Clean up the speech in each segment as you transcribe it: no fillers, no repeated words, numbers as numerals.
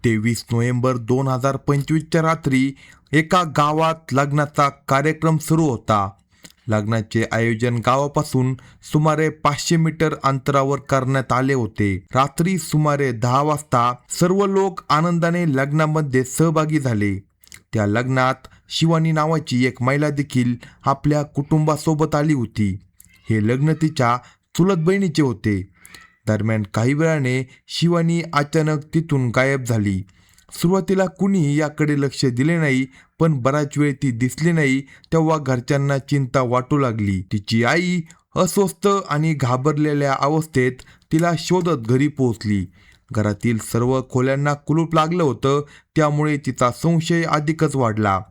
23 November 2025च्या रात्री एका गावात लग्नाचा कार्यक्रम सुरू होता. लग्नाचे आयोजन गावापासून सुमारे 500 मीटर अंतरावर करण्यात आले होते. रात्री सुमारे 10 वाजता सर्व लोक आनंदाने लग्नामध्ये सहभागी झाले. त्या लग्नात शिवानी नावाची एक महिला देखील आपल्या कुटुंबासोबत आली होती. हे लग्न तिच्या चुलत बहिणीचे होते. दरम्यान काही वेळाने शिवानी अचानक तिथून गायब झाली. सुरुवातीला कुणीही याकडे लक्ष दिले नाही, पण बराच वेळ ती दिसली नाही. तेव्हा घरच्यांना चिंता वाटू लागली. तिची आई अस्वस्थ आणि घाबरलेल्या अवस्थेत तिला शोधत घरी पोहोचली. घरातील सर्व खोल्यांना कुलूप लागलं होतं, त्यामुळे तिचा संशय अधिकच वाढला.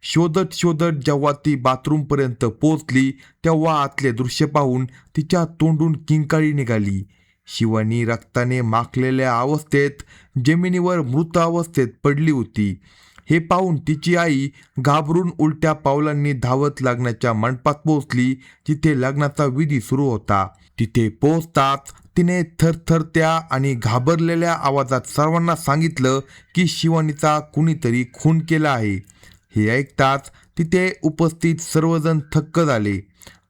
शोधत शोधत जेव्हा ती बाथरूमपर्यंत पोहोचली, तेव्हा आतले दृश्य पाहून तिच्या तोंडून किंकाळी निघाली. शिवानी रक्ताने माखलेल्या अवस्थेत जमिनीवर मृत अवस्थेत पडली होती. हे पाहून तिची आई घाबरून उलट्या पावलांनी धावत लग्नाच्या मंडपात पोहोचली, जिथे लग्नाचा विधी सुरू होता. तिथे पोहोचताच तिने थरथरत्या आणि घाबरलेल्या आवाजात सर्वांना सांगितलं की शिवानीचा कुणीतरी खून केला आहे. हे ऐकताच तिथे उपस्थित सर्वजण थक्क झाले.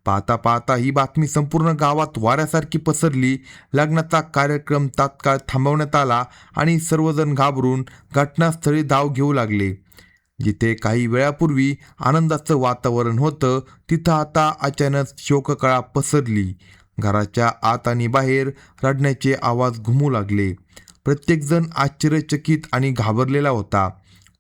पाहता पाहता ही बातमी संपूर्ण गावात वाऱ्यासारखी पसरली. लग्नाचा कार्यक्रम तात्काळ थांबवण्यात आला आणि सर्वजण घाबरून घटनास्थळी धाव घेऊ लागले. जिथे काही वेळापूर्वी आनंदाचं वातावरण होतं, तिथं आता अचानक शोककळा पसरली. घराच्या आत आणि बाहेर रडण्याचे आवाज घुमू लागले. प्रत्येकजण आश्चर्यचकित आणि घाबरलेला होता.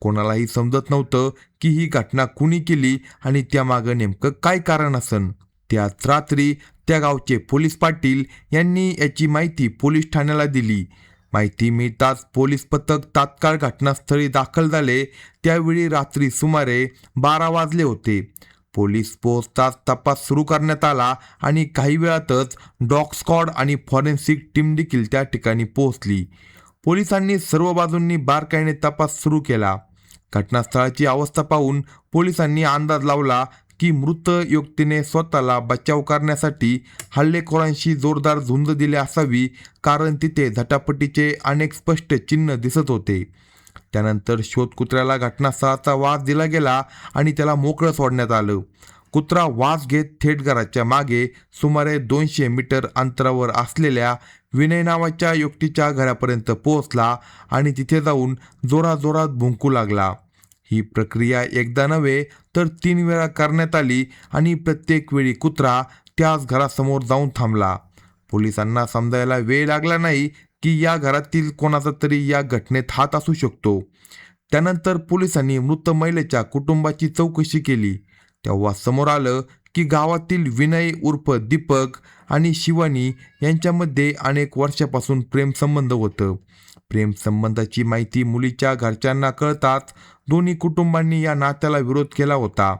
कोणालाही समजत नव्हतं की ही घटना कुणी केली आणि त्यामागं नेमकं काय कारण असन. त्याच रात्री त्या गावचे पोलीस पाटील यांनी याची माहिती पोलीस ठाण्याला दिली. माहिती मिळताच पोलीस पथक तात्काळ घटनास्थळी दाखल झाले. त्यावेळी रात्री सुमारे 12 वाजले होते. पोलीस पोहोचताच तपास सुरू करण्यात आला आणि काही वेळातच डॉग स्क्वॉड आणि फॉरेन्सिक टीम देखील त्या ठिकाणी पोहोचली. पोलिसांनी सर्व बाजूंनी बारकाईने तपास सुरू केला. घटनास्थळाची अवस्था पाहून पोलिसांनी अंदाज लावला की मृत व्यक्तीने स्वतःला बचाव करण्यासाठी हल्लेखोरांशी जोरदार झुंज दिली असावी, कारण तिथे झटापटीचे अनेक स्पष्ट चिन्ह दिसत होते. त्यानंतर शोध कुत्र्याला घटनास्थळाचा वास दिला गेला आणि त्याला मोकळं सोडण्यात आलं. कुत्रा वास घेत थेट घराच्या मागे सुमारे 200 मीटर अंतरावर असलेल्या विनय नावाच्या व्यक्तीच्या घरापर्यंत पोहोचला आणि तिथे जाऊन जोराजोरात भुंकू लागला. ही प्रक्रिया एकदा नव्हे तर 3 वेळा करण्यात आली आणि प्रत्येक वेळी कुत्रा त्याच घरासमोर जाऊन थांबला. पोलिसांना समजायला वेळ लागला नाही की या घरातील कोणाचा तरी या घटनेत हात असू शकतो. त्यानंतर पोलिसांनी मृत महिलेच्या कुटुंबाची चौकशी केली. तेव्हा समोर आलं की गावातील विनय उर्फ दीपक आणि शिवानी यांच्यामध्ये अनेक वर्षापासून प्रेमसंबंध होतं. प्रेमसंबंधाची माहिती मुलीच्या घरच्यांना कळताच दोन्ही कुटुंबांनी या नात्याला विरोध केला होता.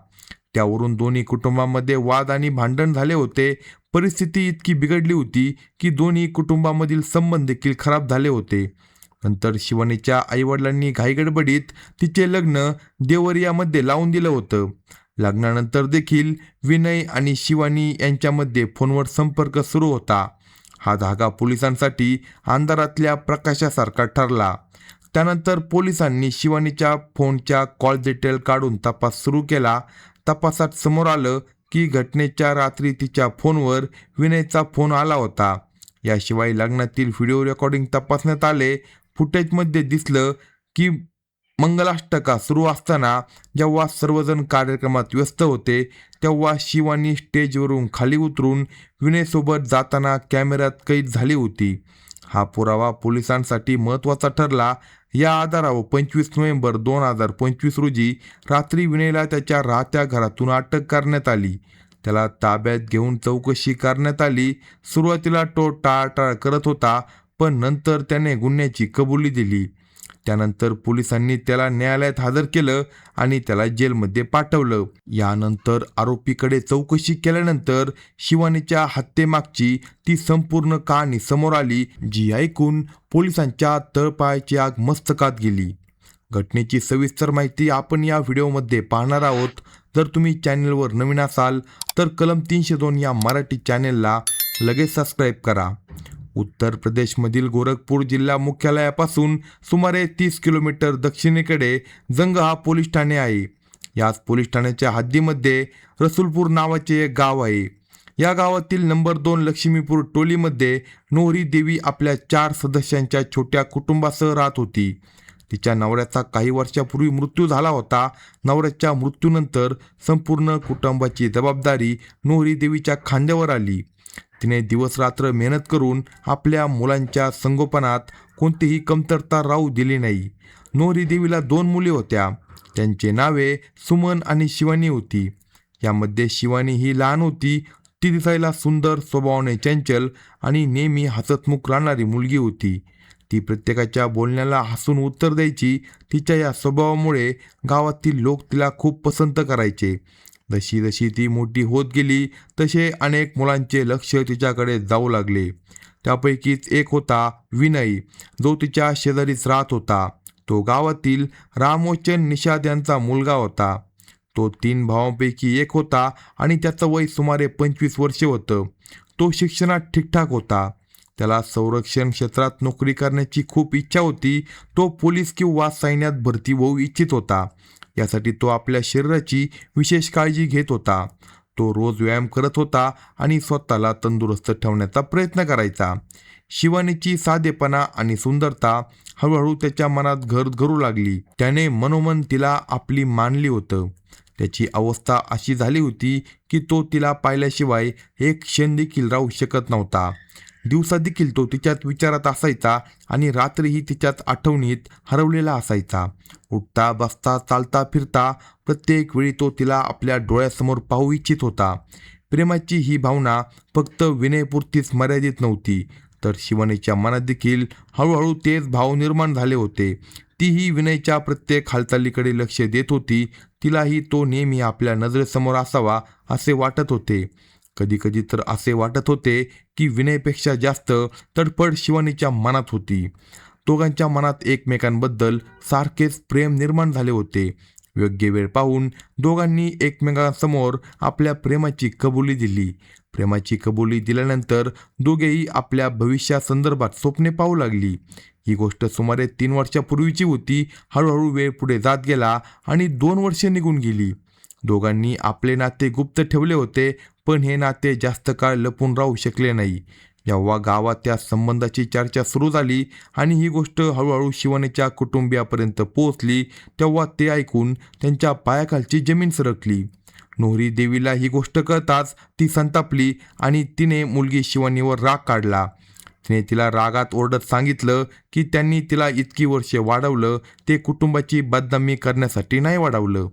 त्यावरून दोन्ही कुटुंबांमध्ये वाद आणि भांडण झाले होते. परिस्थिती इतकी बिघडली होती की दोन्ही कुटुंबांमधील संबंध देखील खराब झाले होते. नंतर शिवानीच्या आईवडिलांनी घाईगडबडीत तिचे लग्न देवरियामध्ये लावून दिलं होतं. लग्नानंतर देखील विनय आणि शिवानी यांच्यामध्ये फोनवर संपर्क सुरू होता. हा धागा पोलिसांसाठी अंधारातल्या प्रकाशासारखा ठरला. त्यानंतर पोलिसांनी शिवानीच्या फोनच्या कॉल डिटेल काढून तपास सुरू केला. तपासात समोर आलं की घटनेच्या रात्री तिच्या फोनवर विनयचा फोन आला होता. याशिवाय लग्नातील व्हिडिओ रेकॉर्डिंग तपासण्यात आले. फुटेजमध्ये दिसलं की मंगलाष्टका सुरू असताना जेव्हा सर्वजण कार्यक्रमात व्यस्त होते, तेव्हा शिवानी स्टेजवरून खाली उतरून विनयसोबत जाताना कॅमेऱ्यात कैद झाली होती. हा पुरावा पोलिसांसाठी महत्त्वाचा ठरला. या आधारावर 25 नोव्हेंबर 2025 रोजी रात्री विनयला त्याच्या राहत्या घरातून अटक करण्यात आली. त्याला ताब्यात घेऊन चौकशी करण्यात आली. सुरुवातीला तो टाळाटाळ करत होता, पण नंतर त्याने गुन्ह्याची कबुली दिली. त्यानंतर पोलिसांनी त्याला न्यायालयात हजर केलं आणि त्याला जेलमध्ये पाठवलं. यानंतर आरोपीकडे चौकशी केल्यानंतर शिवानीच्या हत्येमागची ती संपूर्ण कहाणी समोर आली, जी ऐकून पोलिसांच्या तळपायाची आग मस्तकात गेली. घटनेची सविस्तर माहिती आपण या व्हिडिओमध्ये पाहणार आहोत. जर तुम्ही चॅनलवर नवीन असाल तर कलम 302 या मराठी चॅनेलला लगेच सबस्क्राईब करा. उत्तर प्रदेशमधील गोरखपूर जिल्हा मुख्यालयापासून सुमारे 30 किलोमीटर दक्षिणेकडे जंग हा पोलीस ठाणे आहे. याच पोलीस ठाण्याच्या हद्दीमध्ये रसूलपूर नावाचे एक गाव आहे. या गावातील नंबर 2 लक्ष्मीपूर टोलीमध्ये नोहरी देवी आपल्या 4 सदस्यांच्या छोट्या कुटुंबासह राहत होती. तिच्या नवऱ्याचा काही वर्षापूर्वी मृत्यू झाला होता. नवऱ्याच्या मृत्यूनंतर संपूर्ण कुटुंबाची जबाबदारी नोहरी देवीच्या खांद्यावर आली. तिने दिवसरात्र मेहनत करून आपल्या मुलांच्या संगोपनात कोणतीही कमतरता राहू दिली नाही. नोहरी देवीला 2 मुले होत्या. त्यांचे नावे सुमन आणि शिवानी होती. यामध्ये शिवानी ही लहान होती. ती दिसायला सुंदर, स्वभावाने चंचल आणि नेहमी हसतमुख राहणारी मुलगी होती. ती प्रत्येकाच्या बोलण्याला हसून उत्तर द्यायची. तिच्या या स्वभावामुळे गावातील लोक तिला खूप पसंत करायचे. जशी जशी ती मोठी होत गेली तसे अनेक मुलांचे लक्ष तिच्याकडे जाऊ लागले. त्यापैकीच एक होता विनय, जो तिच्या शेजारीच राहत होता. तो गावातील रामोचन निषाद यांचा मुलगा होता. तो 3 भावांपैकी एक होता आणि त्याचं वय सुमारे 25 वर्षे होतं. तो शिक्षणात ठीकठाक होता. त्याला संरक्षण क्षेत्रात नोकरी करण्याची खूप इच्छा होती. तो पोलीस किंवा सैन्यात भरती होऊ इच्छित होता. यासाठी तो आपल्या शरीराची विशेष काळजी घेत होता. तो रोज व्यायाम करत होता आणि स्वतःला तंदुरुस्त ठेवण्याचा प्रयत्न करायचा. शिवानीची साधेपणा आणि सुंदरता हळूहळू त्याच्या मनात घर करू लागली. त्याने मनोमन तिला आपली मानली होतं. त्याची अवस्था अशी झाली होती की तो तिला पाहिल्याशिवाय एक क्षण देखील राहू शकत नव्हता. दिवसा देखील तो तिच्यात विचारात असायचा आणि रात्रीही तिच्याच आठवणीत हरवलेला असायचा. उठता बसता चालता फिरता प्रत्येक वेळी तो तिला आपल्या डोळ्यासमोर पाहू इच्छित होता. प्रेमाची ही भावना फक्त विनयपुरतीच मर्यादित नव्हती, तर शिवानीच्या मनात देखील हळूहळू तेच भाव निर्माण झाले होते. तीही विनयच्या प्रत्येक हालचालीकडे लक्ष देत होती. तिलाही तो नेहमी आपल्या नजरेसमोर असावा असे वाटत होते. कधीकधी तर असे वाटत होते की विनयपेक्षा जास्त तडफड शिवानीच्या मनात होती. दोघांच्या मनात एकमेकांबद्दल सारखेच प्रेम निर्माण झाले होते. योग्य वेळ पाहून दोघांनी एकमेकांसमोर आपल्या प्रेमाची कबुली दिली. प्रेमाची कबुली दिल्यानंतर दोघेही आपल्या भविष्यासंदर्भात स्वप्ने पाहू लागली. ही गोष्ट सुमारे 3 वर्षापूर्वीची होती. हळूहळू वेळ पुढे जात गेला आणि 2 वर्षे निघून गेली. दोघांनी आपले नाते गुप्त ठेवले होते, पण हे नाते जास्त काळ लपून राहू शकले नाही. जेव्हा गावात त्या संबंधाची चर्चा सुरू झाली आणि ही गोष्ट हळूहळू शिवानीच्या कुटुंबियापर्यंत पोहोचली, तेव्हा ते ऐकून त्यांच्या पायाखालची जमीन सरकली. नोहरी देवीला ही गोष्ट कळताच ती संतापली आणि तिने मुलगी शिवानीवर राग काढला. तिने तिला रागात ओरडत सांगितलं की त्यांनी तिला इतकी वर्षे वाढवलं, ते कुटुंबाची बदनामी करण्यासाठी नाही वाढवलं.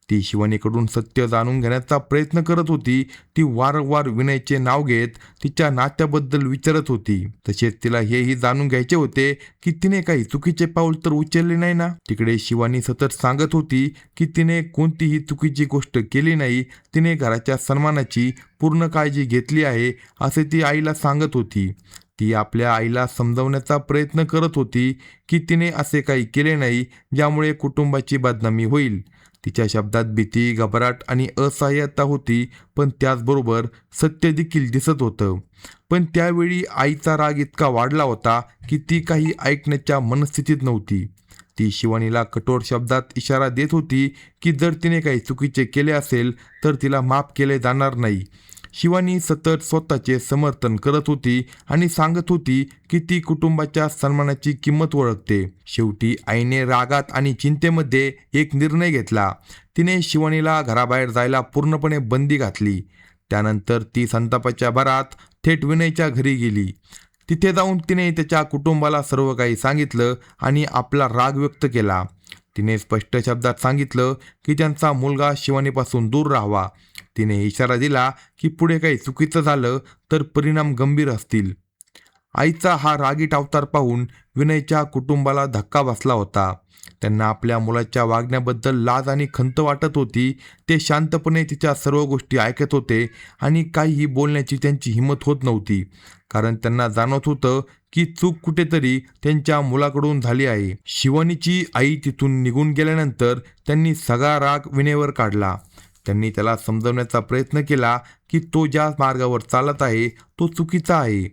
ती शिवानीकडून सत्य जाणून घेण्याचा प्रयत्न करत होती. ती वारंवार विनयचे नाव घेत तिच्या नात्याबद्दल विचारत होती. तसेच तिला हेही जाणून घ्यायचे होते की तिने काही चुकीचे पाऊल तर उचलले नाही ना. तिकडे शिवानी सतत सांगत होती की तिने कोणतीही चुकीची गोष्ट केली नाही. तिने घराच्या सन्मानाची पूर्ण काळजी घेतली आहे असे ती आईला सांगत होती. ती आपल्या आईला समजावण्याचा प्रयत्न करत होती की तिने असे काही केले नाही ज्यामुळे कुटुंबाची बदनामी होईल. तिच्या शब्दात भीती, घबराट आणि असहाय्यता होती, पण त्याचबरोबर सत्य देखील दिसत होतं. पण त्यावेळी आईचा राग इतका वाढला होता की ती काही ऐकण्याच्या मनस्थितीत नव्हती. ती शिवानीला कठोर शब्दात इशारा देत होती की जर तिने काही चुकीचे केले असेल तर तिला माफ केले जाणार नाही. शिवानी सतत स्वतःचे समर्थन करत होती आणि सांगत होती की ती कुटुंबाच्या सन्मानाची किंमत ओळखते. शेवटी आईने रागात आणि चिंतेमध्ये एक निर्णय घेतला. तिने शिवानीला घराबाहेर जायला पूर्णपणे बंदी घातली. त्यानंतर ती संतापाच्या भरात थेट विनयच्या घरी गेली. तिथे जाऊन तिने त्याच्या कुटुंबाला सर्व काही सांगितलं आणि आपला राग व्यक्त केला. तिने स्पष्ट शब्दात सांगितलं की त्यांचा मुलगा शिवानीपासून दूर राहावा. तिने इशारा दिला की पुढे काही चुकीचं झालं तर परिणाम गंभीर असतील. आईचा हा रागीट अवतार पाहून विनयच्या कुटुंबाला धक्का बसला होता. त्यांना आपल्या मुलाच्या वागण्याबद्दल लाज आणि खंत वाटत होती. ते शांतपणे तिच्या सर्व गोष्टी ऐकत होते आणि काहीही बोलण्याची त्यांची हिंमत होत नव्हती, कारण त्यांना जाणवत होतं की चूक कुठेतरी त्यांच्या मुलाकडून झाली आहे. शिवानीची आई तिथून निघून गेल्यानंतर त्यांनी सगळा राग विनयवर काढला. त्यांनी त्याला समजवण्याचा प्रयत्न केला की तो ज्या मार्गावर चालत आहे तो चुकीचा आहे.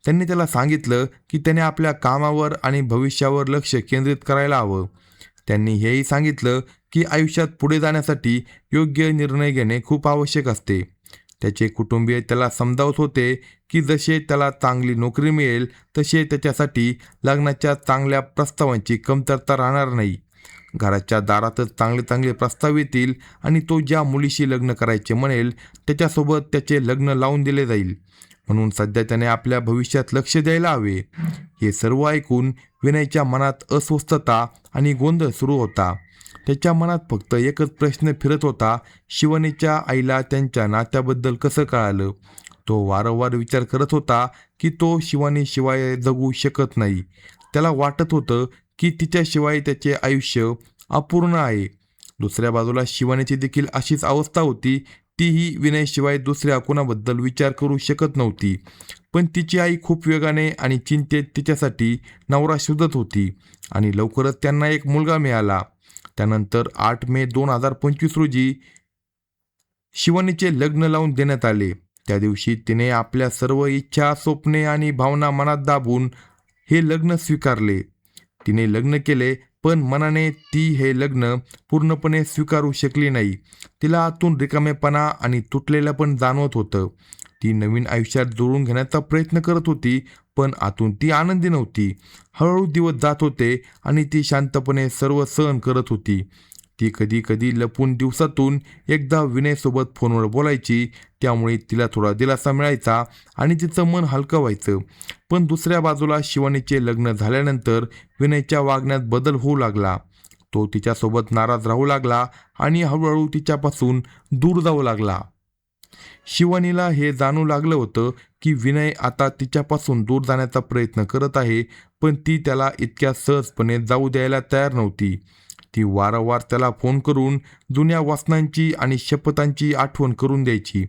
त्यांनी त्याला सांगितलं की त्याने आपल्या कामावर आणि भविष्यावर लक्ष केंद्रित करायला हवं. त्यांनी हेही सांगितलं की आयुष्यात पुढे जाण्यासाठी योग्य निर्णय घेणे खूप आवश्यक असते. त्याचे कुटुंबीय त्याला समजावत होते की जसे त्याला चांगली नोकरी मिळेल तसे त्याच्यासाठी लग्नाच्या चांगल्या प्रस्तावांची कमतरता राहणार नाही. घराच्या दारातच चांगले चांगले प्रस्ताव येतील आणि तो ज्या मुलीशी लग्न करायचे म्हणेल त्याच्यासोबत त्याचे लग्न लावून दिले जाईल. म्हणून सध्या त्याने आपल्या भविष्यात लक्ष द्यायला हवे. हे सर्व ऐकून विनयच्या मनात अस्वस्थता आणि गोंधळ सुरू होता. त्याच्या मनात फक्त एकच प्रश्न फिरत होता, शिवानीच्या आईला त्यांच्या नात्याबद्दल कसं कळालं. तो वारंवार विचार करत होता की तो शिवानीशिवाय जगू शकत नाही. त्याला वाटत होतं की तिच्याशिवाय त्याचे आयुष्य अपूर्ण आहे. दुसऱ्या बाजूला शिवानीची देखील अशीच अवस्था होती. तीही विनयशिवाय दुसऱ्या कोणाबद्दल विचार करू शकत नव्हती. पण तिची आई खूप वेगाने आणि चिंतेत तिच्यासाठी नवरा शोधत होती आणि लवकरच त्यांना एक मुलगा मिळाला. त्यानंतर 8 मे 2025 रोजी शिवानीचे लग्न लावून देण्यात आले. त्या दिवशी तिने आपल्या सर्व इच्छा, स्वप्ने आणि भावना मनात दाबून हे लग्न स्वीकारले. तिने लग्न केले, पण मनाने ती हे लग्न पूर्णपणे स्वीकारू शकली नाही. तिला आतून रिकामेपणा आणि तुटलेलं पण जाणवत होतं. ती नवीन आयुष्यात जुळवून घेण्याचा प्रयत्न करत होती, पण आतून ती आनंदी नव्हती. हळूहळू दिवस जात होते आणि ती शांतपणे सर्व सहन करत होती. ती कधी कधी लपून दिवसातून एकदा विनयसोबत फोनवर बोलायची. त्यामुळे तिला थोडा दिलासा मिळायचा आणि तिचं मन हलकं व्हायचं. पण दुसऱ्या बाजूला शिवानीचे लग्न झाल्यानंतर विनयच्या वागण्यात बदल होऊ लागला. तो तिच्यासोबत नाराज राहू लागला आणि हळूहळू तिच्यापासून दूर जाऊ लागला. शिवानीला हे जाणू लागलं होतं की विनय आता तिच्यापासून दूर जाण्याचा प्रयत्न करत आहे, पण ती त्याला इतक्या सहजपणे जाऊ द्यायला तयार नव्हती. ती वारंवार त्याला फोन करून जुन्या वासनांची आणि शपथांची आठवण करून द्यायची.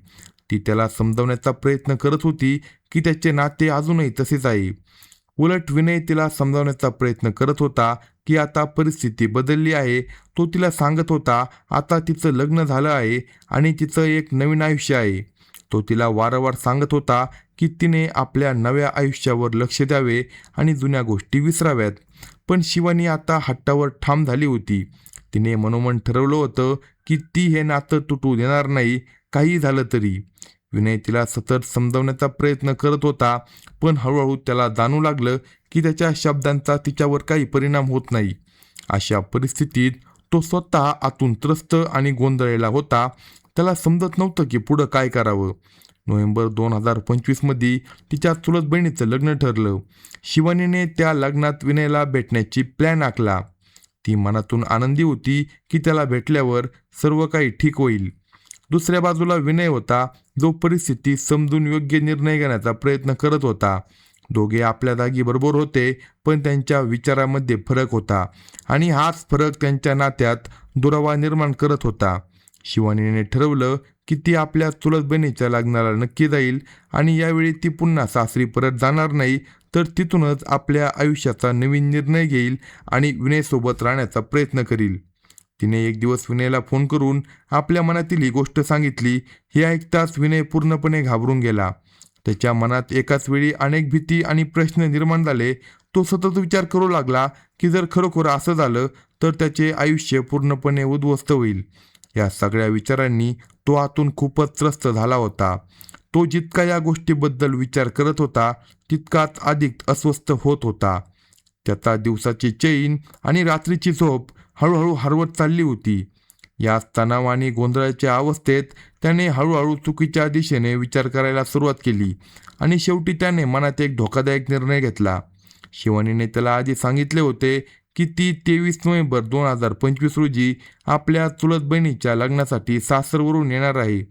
ती त्याला समजवण्याचा प्रयत्न करत होती की त्याचे नाते अजूनही तसेच आहे. उलट विनय तिला समजावण्याचा प्रयत्न करत होता की आता परिस्थिती बदलली आहे. तो तिला सांगत होता आता तिचं लग्न झालं आहे आणि तिचं एक नवीन आयुष्य आहे. तो तिला वारंवार सांगत होता की तिने आपल्या नव्या आयुष्यावर लक्ष द्यावे आणि जुन्या गोष्टी विसराव्यात. पण शिवानी आता हट्टावर ठाम झाली होती. तिने मनोमन ठरवलं होतं की ती हे नातं तुटू देणार नाही, काही झालं तरी. विनय तिला सतत समजावण्याचा प्रयत्न करत होता, पण हळूहळू त्याला जाणू लागलं की त्याच्या शब्दांचा तिच्यावर काही परिणाम होत नाही. अशा परिस्थितीत तो स्वतः आतून त्रस्त आणि गोंधळलेला होता. त्याला समजत नव्हतं की पुढं काय करावं. नोव्हेंबर 2025 मध्ये तिच्या चुलत बहिणीचं लग्न ठरलं. शिवानीने त्या लग्नात विनयला भेटण्याची प्लॅन आखला. ती मनातून आनंदी होती की त्याला भेटल्यावर सर्व काही ठीक होईल. दुसऱ्या बाजूला विनय होता, जो परिस्थिती समजून योग्य निर्णय घेण्याचा प्रयत्न करत होता. दोघे आपल्या जागी बरोबर होते, पण त्यांच्या विचारामध्ये फरक होता आणि हाच फरक त्यांच्या नात्यात दुरावा निर्माण करत होता. शिवानीने ठरवलं की ती आपल्या चुलत बहिणीच्या लग्नाला नक्की जाईल आणि यावेळी ती पुन्हा सासरी परत जाणार नाही, तर तिथूनच आपल्या आयुष्याचा नवीन निर्णय घेईल आणि विनयसोबत राहण्याचा प्रयत्न करील. तिने एक दिवस विनयला फोन करून आपल्या मनातील ही गोष्ट सांगितली. हे ऐकताच विनय पूर्णपणे घाबरून गेला. त्याच्या मनात एकाच वेळी अनेक भीती आणि प्रश्न निर्माण झाले. तो सतत विचार करू लागला की जर खरोखर असं झालं तर त्याचे आयुष्य पूर्णपणे उद्ध्वस्त होईल. या सगळ्या विचारांनी तो आतून खूपच त्रस्त झाला होता. तो जितका या गोष्टीबद्दल विचार करत होता तितकाच अधिक अस्वस्थ होत होता. त्याचा दिवसाची चैन आणि रात्रीची झोप हळूहळू हरवत चालली होती. या तणाव आणि गोंधळाच्या अवस्थेत त्याने हळूहळू चुकीच्या दिशेने विचार करायला सुरुवात केली आणि शेवटी त्याने मनात एक धोकादायक निर्णय घेतला. शिवानीने त्याला आधी सांगितले होते की ती 23 नोव्हेंबर 2025 रोजी आपल्या चुलत बहिणीच्या लग्नासाठी सासरवरून येणार आहे.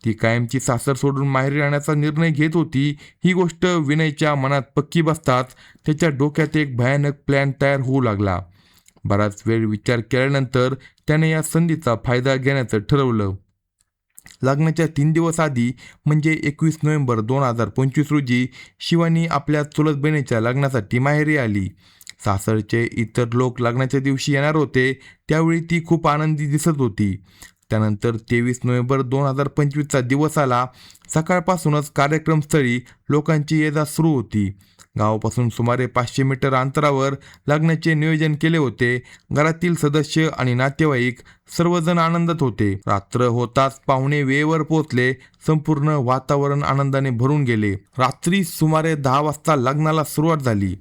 ती कायमची सासर सोडून माहेरी राहण्याचा निर्णय घेत होती. ही गोष्ट विनयच्या मनात पक्की बसताच त्याच्या डोक्यात एक भयानक प्लॅन तयार होऊ लागला. बराच वेळ विचार केल्यानंतर त्याने या संधीचा फायदा घेण्याचं ठरवलं. लग्नाच्या 3 दिवस आधी म्हणजे 21 नोव्हेंबर 2025 रोजी शिवानी आपल्या चुलत बहिणीच्या लग्नासाठी माहेरी आली. सासरचे इतर लोक लग्नाच्या दिवशी येणार होते. त्यावेळी ती खूप आनंदी दिसत होती. त्यानंतर 23 नोव्हेंबर 2025चा दिवस आला. सकाळपासूनच कार्यक्रमस्थळी लोकांची ये-जा सुरू होती. गावापासून सुमारे 500 मीटर अंतरावर लग्नाचे नियोजन केले होते. घरातील सदस्य आणि नातेवाईक सर्वजण आनंदात होते. रात्र होताच पाहुणे वेळेवर पोहोचले. संपूर्ण वातावरण आनंदाने भरून गेले. रात्री सुमारे 10 वाजता लग्नाला सुरुवात झाली.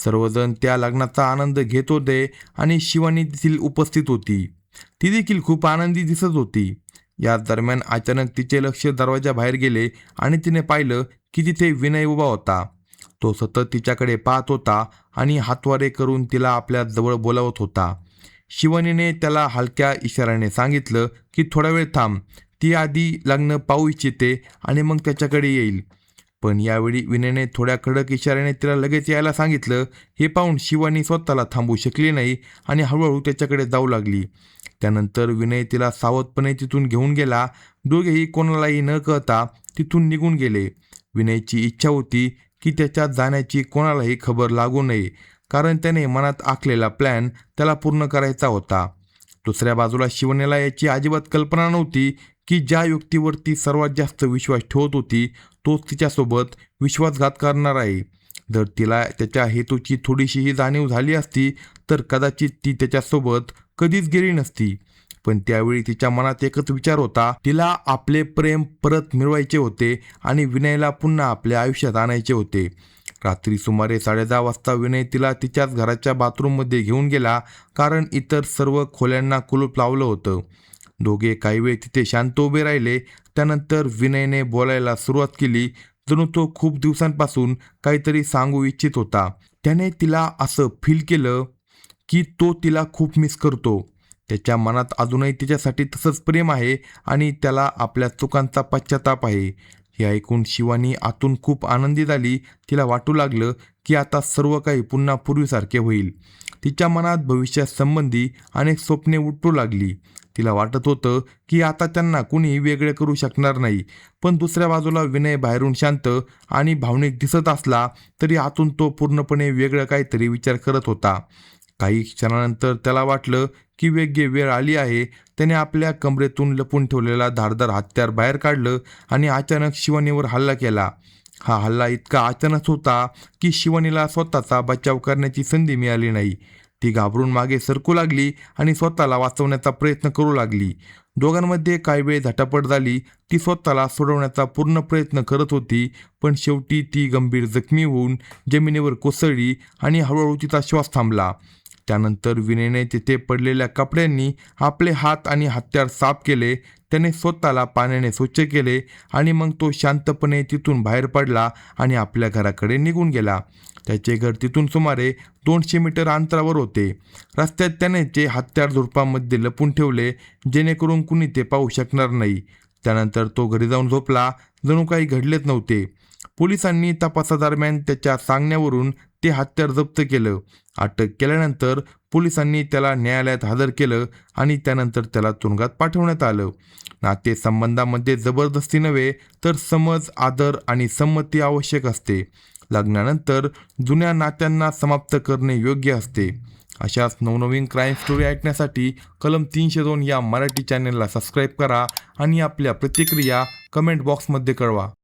सर्वजण त्या लग्नाचा आनंद घेत होते आणि शिवानी देखील उपस्थित होती. ती देखील खूप आनंदी दिसत होती. या दरम्यान अचानक तिचे लक्ष दरवाजाबाहेर गेले आणि तिने पाहिलं की तिथे विनय उभा होता. तो सतत तिच्याकडे पाहत होता आणि हातवारे करून तिला आपल्या जवळ बोलावत होता. शिवानीने त्याला हलक्या इशाऱ्याने सांगितलं की थोडा वेळ थांब, ती आधी लग्न पाहू इच्छिते आणि मग त्याच्याकडे येईल. पण यावेळी विनयने थोड्या कडक इशाऱ्याने तिला लगेच यायला सांगितलं. हे पाहून शिवानी स्वतःला थांबवू शकली नाही आणि हळूहळू त्याच्याकडे जाऊ लागली. त्यानंतर विनय तिला सावधपणे तिथून घेऊन गेला. दोघेही कोणालाही न कळता तिथून निघून गेले. विनयची इच्छा होती की त्याच्या जाण्याची कोणालाही खबर लागू नये, कारण त्याने मनात आखलेला प्लॅन त्याला पूर्ण करायचा होता. दुसऱ्या बाजूला शिवानीला याची अजिबात कल्पना नव्हती की ज्या व्यक्तीवर ती सर्वात जास्त विश्वास ठेवत होती तोच तिच्यासोबत विश्वासघात करणार आहे. जर तिला त्याच्या हेतूची थोडीशीही जाणीव झाली असती तर कदाचित ती त्याच्यासोबत कधीच गेली नसती. पण त्यावेळी तिच्या मनात एकच विचार होता, तिला आपले प्रेम परत मिळवायचे होते आणि विनयला पुन्हा आपल्या आयुष्यात आणायचे होते. रात्री सुमारे 10:30 वाजता विनय तिला तिच्याच घराच्या बाथरूममध्ये घेऊन गेला, कारण इतर सर्व खोल्यांना कुलूप लावलं होतं. दोघे काही वेळ तिथे शांत उभे राहिले. त्यानंतर विनयने बोलायला सुरुवात केली, जणू तो खूप दिवसांपासून काहीतरी सांगू इच्छित होता. त्याने तिला असं फील केलं की तो तिला खूप मिस करतो. त्याच्या मनात अजूनही तिच्यासाठी तसंच प्रेम आहे आणि त्याला आपल्या चुकांचा पश्चाताप आहे. हे ऐकून शिवानी आतून खूप आनंदी झाली. तिला वाटू लागलं की आता सर्व काही पुन्हा पूर्वीसारखे होईल. तिच्या मनात भविष्यासंबंधी अनेक स्वप्ने उठू लागली. तिला वाटत होतं की आता त्यांना कुणीही वेगळे करू शकणार नाही. पण दुसऱ्या बाजूला विनय बाहेरून शांत आणि भावनिक दिसत असला तरी आतून तो पूर्णपणे वेगळं काहीतरी विचार करत होता. काही क्षणानंतर त्याला वाटलं की योग्य वेळ आली आहे. त्याने आपल्या कमरेतून लपून ठेवलेला धारदार हत्यार बाहेर काढलं आणि अचानक शिवानीवर हल्ला केला. हा हल्ला इतका अचानक होता की शिवानीला स्वतःचा बचाव करण्याची संधी मिळाली नाही. ती घाबरून मागे सरकू लागली आणि स्वतःला वाचवण्याचा प्रयत्न करू लागली. दोघांमध्ये काही वेळ झटापट झाली. ती स्वतःला सोडवण्याचा पूर्ण प्रयत्न करत होती, पण शेवटी ती गंभीर जखमी होऊन जमिनीवर कोसळली आणि हळूहळू तिचा श्वास थांबला. त्यानंतर विनयने तिथे पडलेल्या कपड्यांनी आपले हात आणि हत्यार साफ केले. त्याने स्वतःला पाण्याने स्वच्छ केले आणि मग तो शांतपणे तिथून बाहेर पडला आणि आपल्या घराकडे निघून गेला. त्याचे घर तिथून सुमारे 200 मीटर अंतरावर होते. रस्त्यात त्याने ते हत्यार झुडपांमध्ये लपून ठेवले, जेणेकरून कुणी ते पाहू शकणार नाही. त्यानंतर तो घरी जाऊन झोपला, जणू काही घडलेच नव्हते. पोलिसांनी तपासादरम्यान त्याच्या सांगण्यावरून ते हत्यार जप्त केलं. अटक केल्यानंतर पोलिसांनी त्याला न्यायालयात हजर केलं आणि त्यानंतर त्याला तुरुंगात पाठवण्यात आलं. नातेसंबंधामध्ये जबरदस्ती नव्हे तर समज, आदर आणि संमती आवश्यक असते. लग्नानंतर जुन्या नात्यांना समाप्त करणे योग्य असते. अशाच नवनवीन क्राईम स्टोरी ऐकण्यासाठी कलम 302 या मराठी चॅनलला सबस्क्राईब करा आणि आपल्या प्रतिक्रिया कमेंट बॉक्समध्ये कळवा.